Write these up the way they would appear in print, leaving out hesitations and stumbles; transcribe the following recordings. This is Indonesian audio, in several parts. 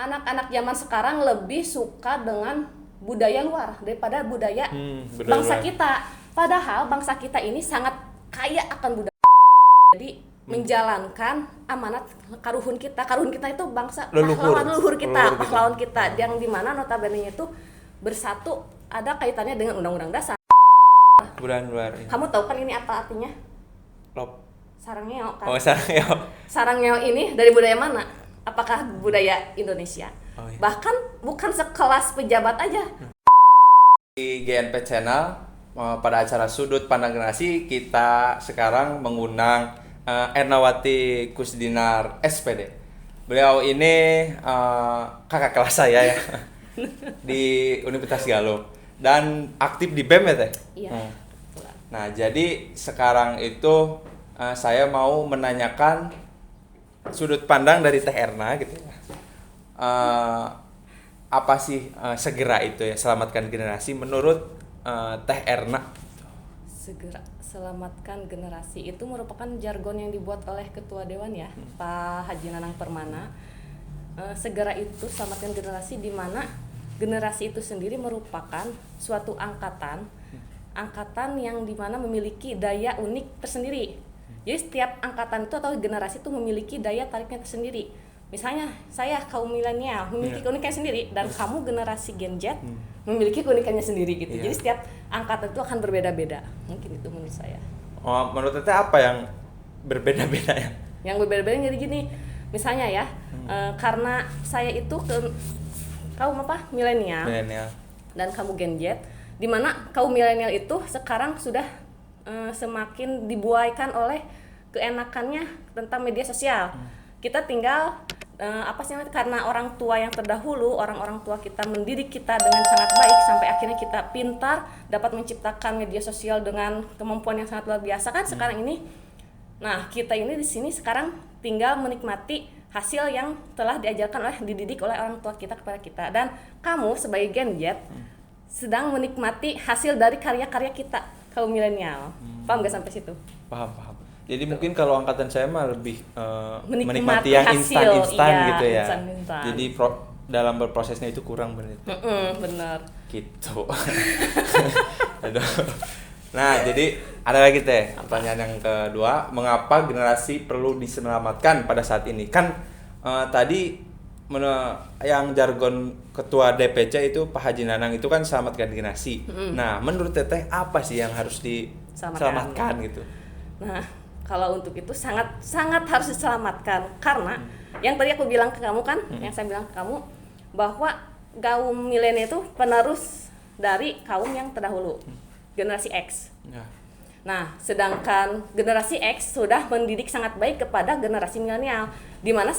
anak-anak zaman sekarang lebih suka dengan budaya luar daripada budaya bangsa kita. Padahal bangsa kita ini sangat kaya akan budaya. Jadi menjalankan amanat karuhun kita. Karuhun kita itu bangsa leluhur kita, pahlawan kita, yang dimana notabene itu bersatu ada kaitannya dengan undang-undang dasar. Budaya luar. Kamu tahu kan ini apa artinya? Lop. Sarangneo kan? Oh, sarangneo. Sarangneo ini dari budaya mana? Apakah budaya Indonesia? Oh, iya. Bahkan bukan sekelas pejabat aja. Di GNP Channel pada acara Sudut Pandang Generasi kita sekarang mengundang Ernawati Kusdinar SPD. Beliau ini kakak kelas saya ya di Universitas Galuh dan aktif di BEM ya Teh? Iya. Nah jadi sekarang itu saya mau menanyakan sudut pandang dari Teh Erna gitu ya. Apa sih segera itu ya selamatkan generasi menurut Teh Erna? Segera selamatkan generasi itu merupakan jargon yang dibuat oleh Ketua Dewan ya, Pak Haji Nanang Permana. Segera itu selamatkan generasi, di mana generasi itu sendiri merupakan suatu angkatan yang dimana memiliki daya unik tersendiri. Jadi setiap angkatan itu atau generasi itu memiliki daya tariknya tersendiri. Misalnya saya kaum milenial memiliki keunikan sendiri, dan kamu generasi Gen Z memiliki keunikannya sendiri gitu. Jadi setiap angkatan itu akan berbeda-beda. Mungkin itu menurut saya. Oh, menurut Teh apa yang berbeda-beda ya? Yang berbeda-beda jadi gini, misalnya ya, karena saya itu kaum milenial dan kamu Gen Z, di mana kaum milenial itu sekarang sudah semakin dibuaikan oleh keenakannya tentang media sosial. Kita tinggal karena orang tua yang terdahulu, orang-orang tua kita mendidik kita dengan sangat baik sampai akhirnya kita pintar dapat menciptakan media sosial dengan kemampuan yang sangat luar biasa kan sekarang ini. Nah, kita ini di sini sekarang tinggal menikmati hasil yang telah dididik oleh orang tua kita kepada kita, dan kamu sebagai Gen Z sedang menikmati hasil dari karya-karya kita kaum milenial. Paham gak sampai situ? Paham. Jadi mungkin kalau angkatan saya mah lebih menikmati yang hasil, instan gitu ya. Instan. Jadi dalam berprosesnya itu kurang benar. Benar. Gitu. Aduh. Nah, jadi ada lagi Teh, pertanyaan yang kedua, mengapa generasi perlu diselamatkan pada saat ini? Kan tadi yang jargon ketua DPC itu Pak Haji Nanang itu kan selamatkan generasi. Nah, menurut Teteh apa sih yang harus diselamatkan gitu? Nah, kalau untuk itu sangat harus diselamatkan, karena yang tadi aku bilang ke kamu kan, yang saya bilang ke kamu bahwa kaum milenial itu penerus dari kaum yang terdahulu, generasi X. Ya. Nah, sedangkan generasi X sudah mendidik sangat baik kepada generasi milenial, di mana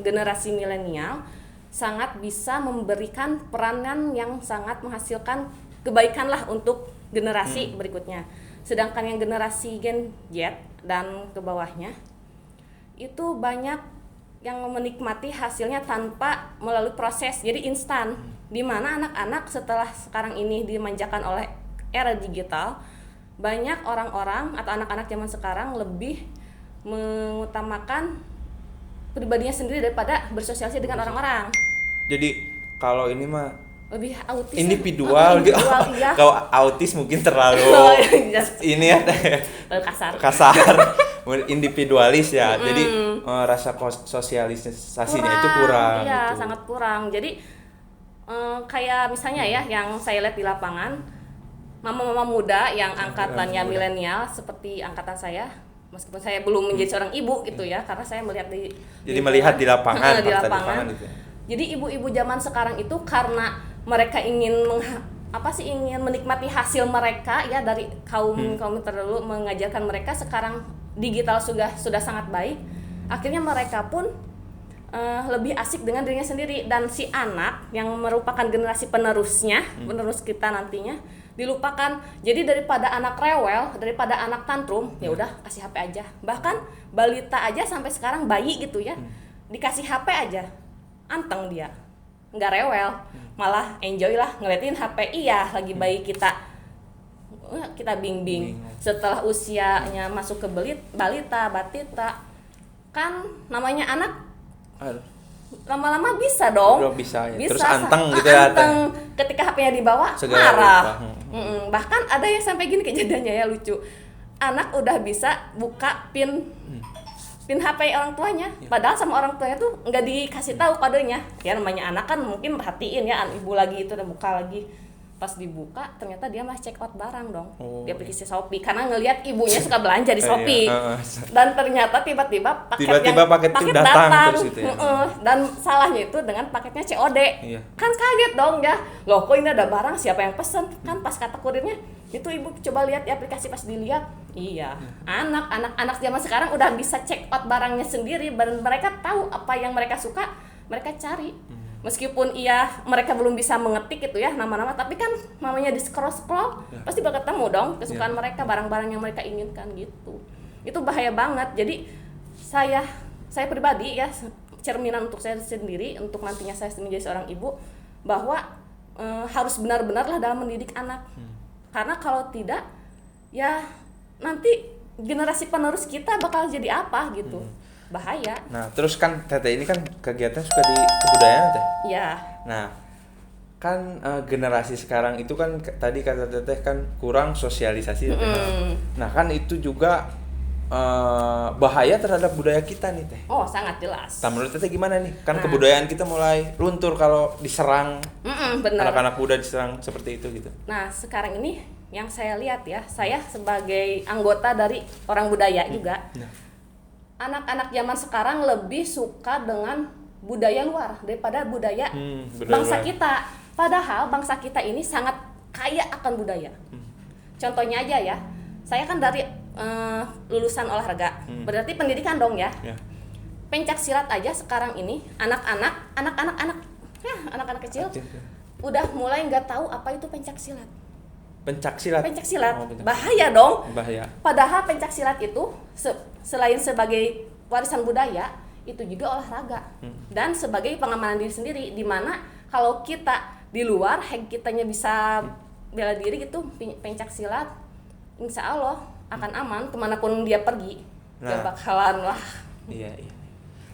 generasi milenial sangat bisa memberikan peranan yang sangat menghasilkan kebaikan lah untuk generasi berikutnya. Sedangkan yang generasi Gen Z dan ke bawahnya itu banyak yang menikmati hasilnya tanpa melalui proses, jadi instan. Di mana anak-anak setelah sekarang ini dimanjakan oleh era digital, banyak orang-orang atau anak-anak zaman sekarang lebih mengutamakan pribadinya sendiri daripada bersosialisasi dengan orang-orang. Jadi kalau ini mah lebih autis, individual gitu. Iya. Kalau autis mungkin terlalu ini ya kasar individualis ya. Jadi rasa sosialisasinya itu kurang iya, gitu. sangat kurang. Jadi kayak misalnya ya yang saya lihat di lapangan, mama-mama muda yang angkatannya milenial seperti angkatan saya, meskipun saya belum menjadi seorang ibu gitu ya, karena saya melihat melihat di lapangan, di lapangan gitu. Jadi ibu-ibu zaman sekarang itu karena mereka ingin menikmati hasil mereka ya dari kaum terdahulu, mengajarkan mereka sekarang digital sudah sangat baik. Akhirnya mereka pun lebih asik dengan dirinya sendiri, dan si anak yang merupakan generasi penerus kita nantinya dilupakan. Jadi daripada anak rewel, daripada anak tantrum, ya udah kasih HP aja. Bahkan balita aja sampai sekarang bayi gitu ya, dikasih HP aja anteng dia, nggak rewel, malah enjoy lah ngeliatin HP. Iya, lagi bayi kita bimbing. Setelah usianya masuk ke balita, batita, kan namanya anak lama-lama bisa dong. Bisa ya. Bisa, terus anteng gitu ya. Anteng ketika HP-nya dibawa segala marah. Bahkan ada yang sampai gini kejadiannya ya, lucu. Anak udah bisa buka pin HP orang tuanya, padahal sama orang tuanya tuh nggak dikasih tahu kodenya. Ya namanya anak kan mungkin perhatiin ya, ibu lagi itu udah buka lagi. Pas dibuka ternyata dia masih check out barang dong di aplikasi Shopee karena ngelihat ibunya suka belanja di Shopee. Dan ternyata tiba-tiba paket itu datang terus gitu ya. Dan salahnya itu dengan paketnya COD. Kan kaget dong ya, loh kok ini ada barang, siapa yang pesen? Kan pas kata kurirnya itu ibu coba lihat di aplikasi, pas dilihat anak zaman sekarang udah bisa check out barangnya sendiri, dan mereka tahu apa yang mereka suka, mereka cari. Meskipun mereka belum bisa mengetik gitu ya nama-nama, tapi kan namanya di scroll pasti bakal ketemu dong kesukaan mereka, barang-barang yang mereka inginkan gitu. Itu bahaya banget. Jadi saya pribadi ya, cerminan untuk saya sendiri, untuk nantinya saya menjadi seorang ibu, bahwa harus benar-benarlah dalam mendidik anak. Karena kalau tidak ya nanti generasi penerus kita bakal jadi apa gitu. Bahaya. Nah, terus kan Teteh ini kan kegiatan suka di kebudayaan Teh. Iya. Nah, kan generasi sekarang itu kan tadi kata Teteh kan kurang sosialisasi. Nah, kan itu juga bahaya terhadap budaya kita nih Teh. Oh, sangat jelas. Nah, menurut Teteh gimana nih? Kan kebudayaan kita mulai luntur kalau diserang. Benar. Anak-anak muda diserang seperti itu gitu. Nah, sekarang ini yang saya lihat ya, saya sebagai anggota dari orang budaya juga. Anak-anak zaman sekarang lebih suka dengan budaya luar daripada budaya bangsa kita. Padahal bangsa kita ini sangat kaya akan budaya. Contohnya aja ya, saya kan dari lulusan olahraga, berarti pendidikan dong ya. Pencak silat aja sekarang ini anak-anak kecil udah mulai nggak tahu apa itu pencak silat. Pencak silat. Bahaya dong. Bahaya. Padahal pencak silat itu selain sebagai warisan budaya, itu juga olahraga. Dan sebagai pengamanan diri sendiri, di mana kalau kita di luar, kitanya bisa bela diri gitu, pencak silat, insya Allah akan aman kemanapun dia pergi. Gak bakalan lah. Iya.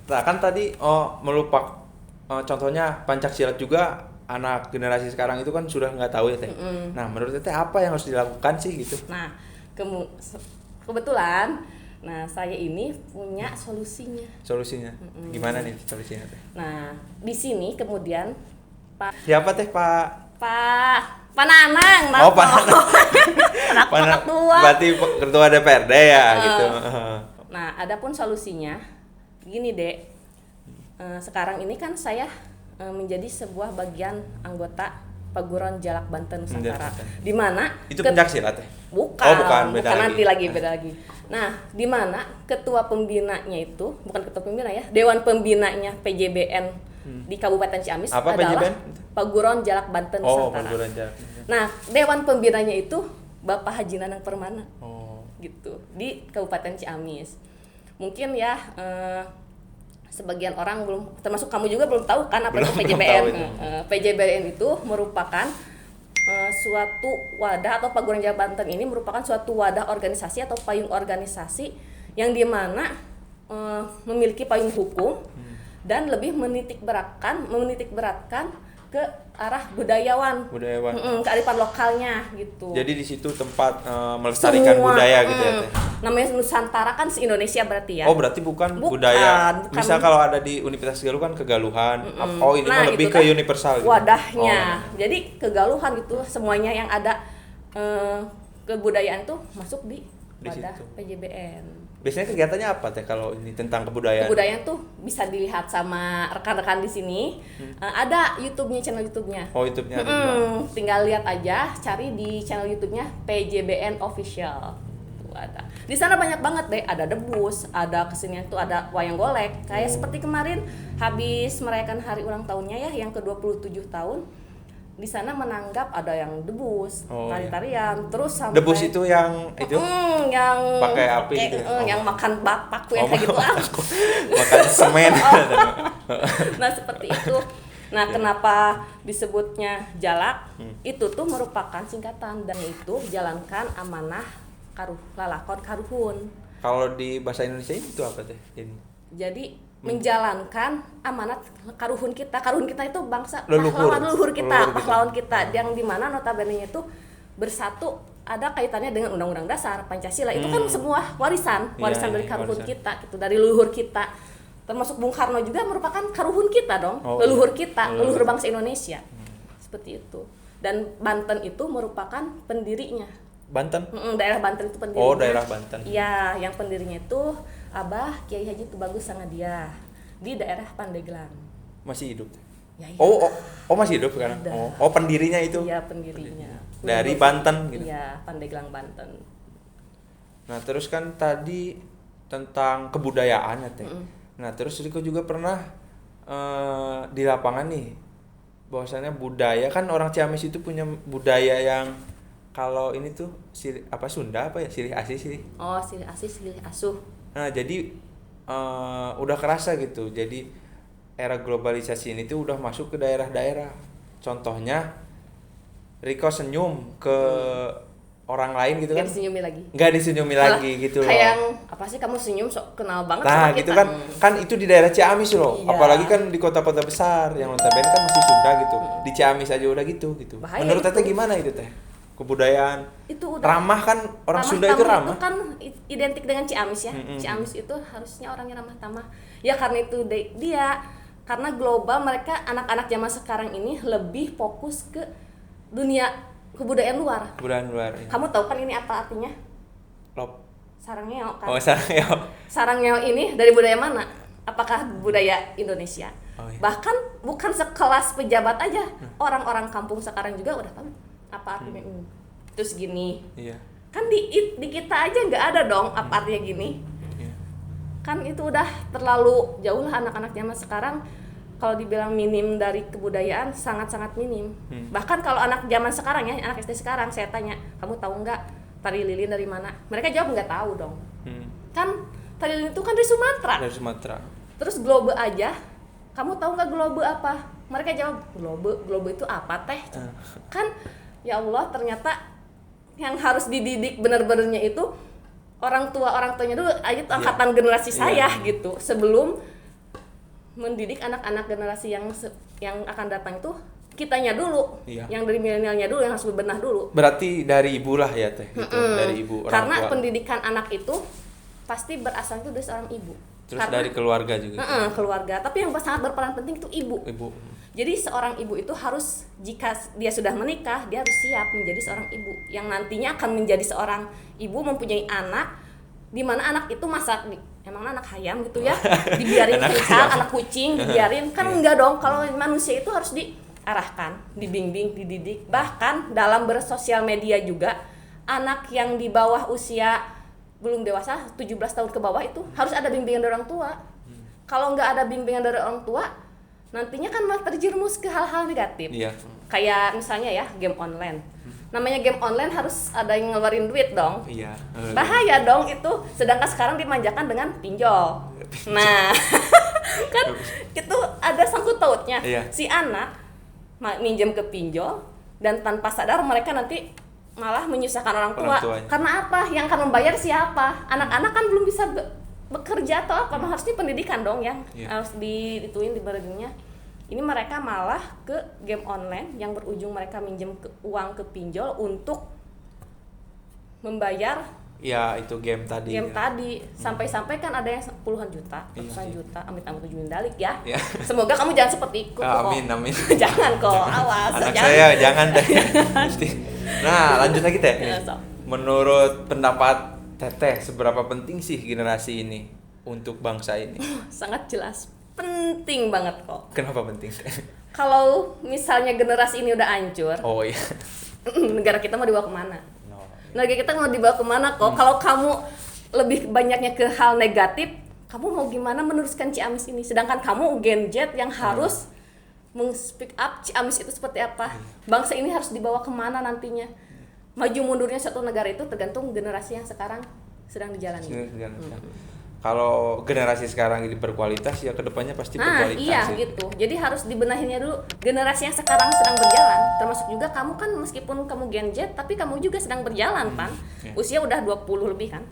Nah kan tadi melupak contohnya pencak silat juga. Anak generasi sekarang itu kan sudah nggak tahu ya Teh. Nah menurut Teh apa yang harus dilakukan sih gitu? Nah kebetulan, saya ini punya solusinya. Solusinya? Gimana nih solusinya Teh? Nah di sini kemudian Siapa Teh Pak Nanang. Oh Pak Nanang. Berarti ketua DPRD ya gitu. Nah adapun solusinya gini Dek, sekarang ini kan saya menjadi sebuah bagian anggota Paguron Jalak Banten Nusantara. Di mana itu pencak silat ya? Bukan beda lagi. Nah, di mana ketua pembinanya itu, bukan ketua pembina ya, dewan pembinanya PJBN di Kabupaten Ciamis adalah PJBN? Paguron Jalak Banten Nusantara. Paguron Jalak. Nah, dewan pembinanya itu Bapak Haji Nanang Permana. Gitu, di Kabupaten Ciamis. Mungkin ya sebagian orang belum, termasuk kamu juga belum tahu kan apa itu PJBN. PJBN itu merupakan suatu wadah, atau Paguron Jalak Banten ini merupakan suatu wadah organisasi atau payung organisasi yang dimana memiliki payung hukum dan lebih menitik beratkan ke arah budayawan. Kearifan lokalnya gitu. Jadi di situ tempat melestarikan budaya gitu ya Teh. Namanya Nusantara kan se-Indonesia berarti ya. Oh berarti bukan budaya. Misal kalau ada di Universitas Galuh kan kegaluhan. Ini mah lebih ke universal gitu. Wadahnya. Jadi kegaluhan gitu, semuanya yang ada kebudayaan tuh masuk di wadah situ. PJBN. Biasanya kegiatannya apa Teh kalau ini tentang kebudayaan? Kebudayaan tuh bisa dilihat sama rekan-rekan di sini. Ada YouTube-nya, channel YouTube-nya. Oh, YouTube-nya ada. Tinggal lihat aja, cari di channel YouTube-nya PJBN Official. Tuh ada. Di sana banyak banget deh, ada debus, ada kesenian tuh, ada wayang golek. Kayak seperti kemarin habis merayakan hari ulang tahunnya ya, yang ke-27 tahun. Di sana menanggap ada yang debus, tari-tarian, terus sampai debus itu yang yang pakai api gitu. Yang makan paku yang kayak gitu makan semen. Nah seperti itu. Nah kenapa disebutnya jalak? Itu tuh merupakan singkatan, dan itu jalankan amanah lalakon karuhun. Kalau di bahasa Indonesia itu apa Teh? Jadi menjalankan amanat karuhun kita. Karuhun kita itu bangsa leluhur pahlawan kita yang dimana notabene itu bersatu, ada kaitannya dengan Undang-Undang Dasar Pancasila. Itu kan semua warisan dari karuhun kita gitu, dari leluhur kita. Termasuk Bung Karno juga merupakan karuhun kita dong, leluhur kita, leluhur bangsa Indonesia. Seperti itu. Dan Banten itu merupakan pendirinya. Banten? Daerah Banten itu pendirinya. Oh, daerah Banten. Iya, yang pendirinya itu Abah Kiai Haji Tubagus Sangadia di daerah Pandeglang. Masih hidup? Ya, iya. Oh masih hidup sekarang? Oh pendirinya itu? Iya, pendirinya. Dari Banten gitu? Iya, Pandeglang, Banten. Nah, terus kan tadi tentang kebudayaan ya Teh. Nah, terus Riko juga pernah di lapangan nih, bahwasannya budaya kan orang Ciamis itu punya budaya yang kalau ini tuh Sunda apa ya, silih asih sih. Oh, silih asih, silih asuh. Nah, jadi udah kerasa gitu. Jadi era globalisasi ini tuh udah masuk ke daerah-daerah. Contohnya Riko senyum ke orang lain gitu kan. Nggak disenyumi lagi gitu loh. Kayak apa sih kamu senyum sok kenal banget sama kita. Gitu kan. Kan itu di daerah Ciamis loh. Iya. Apalagi kan di kota-kota besar yang notabene kan masih Sunda gitu. Di Ciamis aja udah gitu. Bahaya. Menurut Teteh gimana itu Teh? Kebudayaan itu udah ramah kan, orang Sunda itu ramah. Itu kan identik dengan Ciamis ya. Ciamis itu harusnya orangnya ramah tamah. Ya karena itu dia karena global, mereka anak-anak zaman sekarang ini lebih fokus ke dunia kebudayaan luar. Kebudayaan luar. Ya. Kamu tahu kan ini apa artinya? Lop. Sarangeo kan. Oh, sarangeo. Sarangeo ini dari budaya mana? Apakah budaya Indonesia? Oh, iya. Bahkan bukan sekelas pejabat aja, orang-orang kampung sekarang juga udah tahu apa artinya ini. Terus gini. Iya. Kan di kita aja nggak ada dong apa artinya gini. Iya. Kan itu udah terlalu jauh lah anak-anak zaman sekarang. Kalau dibilang minim dari kebudayaan, sangat-sangat minim. Bahkan kalau anak zaman sekarang ya, anak SD sekarang, saya tanya, kamu tahu nggak tari lilin dari mana? Mereka jawab nggak tahu dong. Kan tari lilin itu kan dari Sumatera. Dari Sumatera. Terus globe aja, kamu tahu nggak globe apa? Mereka jawab, globe itu apa teh? Kan ya Allah, ternyata yang harus dididik benar-benarnya itu orang tuanya dulu, aja angkatan generasi saya gitu. Sebelum mendidik anak-anak generasi yang akan datang itu kitanya dulu, yang dari milenialnya dulu yang harus berbenah dulu. Berarti dari ibu lah ya Teh, gitu. Dari ibu orang karena tua. Pendidikan anak itu pasti berasal itu dari seorang ibu. Terus karena, dari keluarga juga. Keluarga, tapi yang sangat berperan penting itu ibu. Jadi seorang ibu itu harus, jika dia sudah menikah, dia harus siap menjadi seorang ibu yang nantinya akan menjadi seorang ibu mempunyai anak, di mana anak itu emang anak ayam gitu ya, dibiarin tinggal, anak kucing dibiarin, kan enggak dong. Kalau manusia itu harus diarahkan, dibimbing, dididik. Bahkan dalam bersosial media juga, anak yang di bawah usia belum dewasa, 17 tahun ke bawah itu harus ada bimbingan dari orang tua. Kalau nggak ada bimbingan dari orang tua, nantinya kan malah terjerumus ke hal-hal negatif. Kayak misalnya ya, game online. Namanya game online harus ada yang ngeluarin duit dong. Bahaya dong itu. Sedangkan sekarang dimanjakan dengan pinjol. Nah, kan itu ada sangkut pautnya. Si anak minjem ke pinjol dan tanpa sadar mereka nanti malah menyusahkan orang tua. Karena apa? Yang akan membayar siapa? Anak-anak kan belum bisa bekerja atau apa? Harusnya pendidikan dong yang harus diberinya. Ini mereka malah ke game online yang berujung mereka minjem uang ke pinjol untuk membayar itu game tadi. Sampai-sampai kan ada yang puluhan juta, ratusan juta, amit-amit ujungin dalik ya. Semoga kamu jangan seperti itu. Amin. Jangan kok, awas. Anak saya jangan deh. Nah, lanjut lagi Teh. Menurut pendapat Teteh, seberapa penting sih generasi ini untuk bangsa ini? Sangat jelas. Penting banget kok. Kenapa penting? Kalau misalnya generasi ini udah hancur, negara kita mau dibawa kemana? Negara kita mau dibawa kemana kok? Kalau kamu lebih banyaknya ke hal negatif, kamu mau gimana meneruskan Ciamis ini? Sedangkan kamu Gen Z yang harus meng-speak up Ciamis itu seperti apa? Bangsa ini harus dibawa kemana nantinya? Maju mundurnya satu negara itu tergantung generasi yang sekarang sedang dijalani. Kalau generasi sekarang ini berkualitas, ya kedepannya pasti berkualitas. Iya gitu. Jadi harus dibenahinnya dulu generasi yang sekarang sedang berjalan. Termasuk juga kamu kan, meskipun kamu Gen Z, tapi kamu juga sedang berjalan kan. Usia udah 20 lebih kan.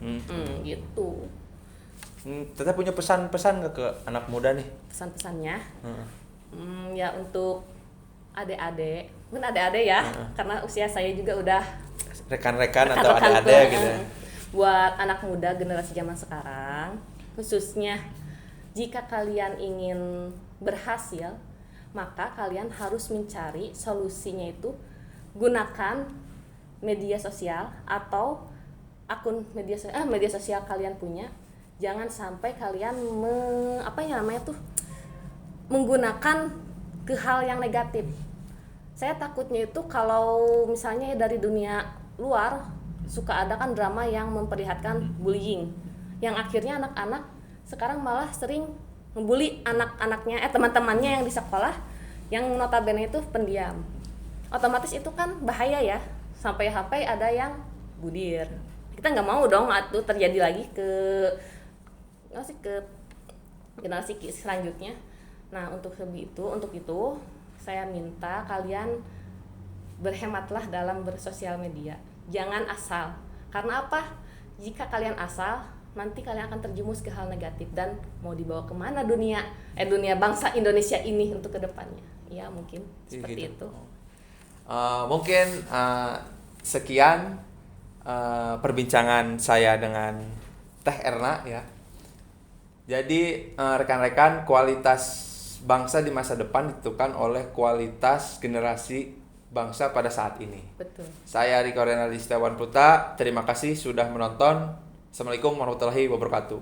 Gitu. Tetap punya pesan-pesan nggak ke anak muda nih? Pesan-pesannya, ya untuk adik-adik, mungkin adik-adik ya, karena usia saya juga udah rekan-rekan atau adik-adik gitu. Buat anak muda generasi zaman sekarang, khususnya jika kalian ingin berhasil, maka kalian harus mencari solusinya itu gunakan media sosial atau akun media sosial kalian punya. Jangan sampai kalian menggunakan ke hal yang negatif. Saya takutnya itu kalau misalnya dari dunia luar suka ada kan drama yang memperlihatkan bullying, yang akhirnya anak-anak sekarang malah sering membuli anak-anaknya teman-temannya yang di sekolah yang notabene itu pendiam. Otomatis itu kan bahaya ya, sampai ada yang budir. Kita nggak mau dong itu terjadi lagi ke generasi selanjutnya. Nah, untuk itu saya minta kalian berhematlah dalam bersosial media. Jangan asal. Karena apa? Jika kalian asal, nanti kalian akan terjumus ke hal negatif dan mau dibawa kemana dunia bangsa Indonesia ini untuk kedepannya. Ya mungkin seperti itu. Mungkin sekian perbincangan saya dengan Teh Erna ya. Jadi rekan-rekan, kualitas bangsa di masa depan ditentukan oleh kualitas generasi bangsa pada saat ini. Betul. Saya Riko Renaldi Setiawan Putra. Terima kasih sudah menonton. Assalamualaikum warahmatullahi wabarakatuh.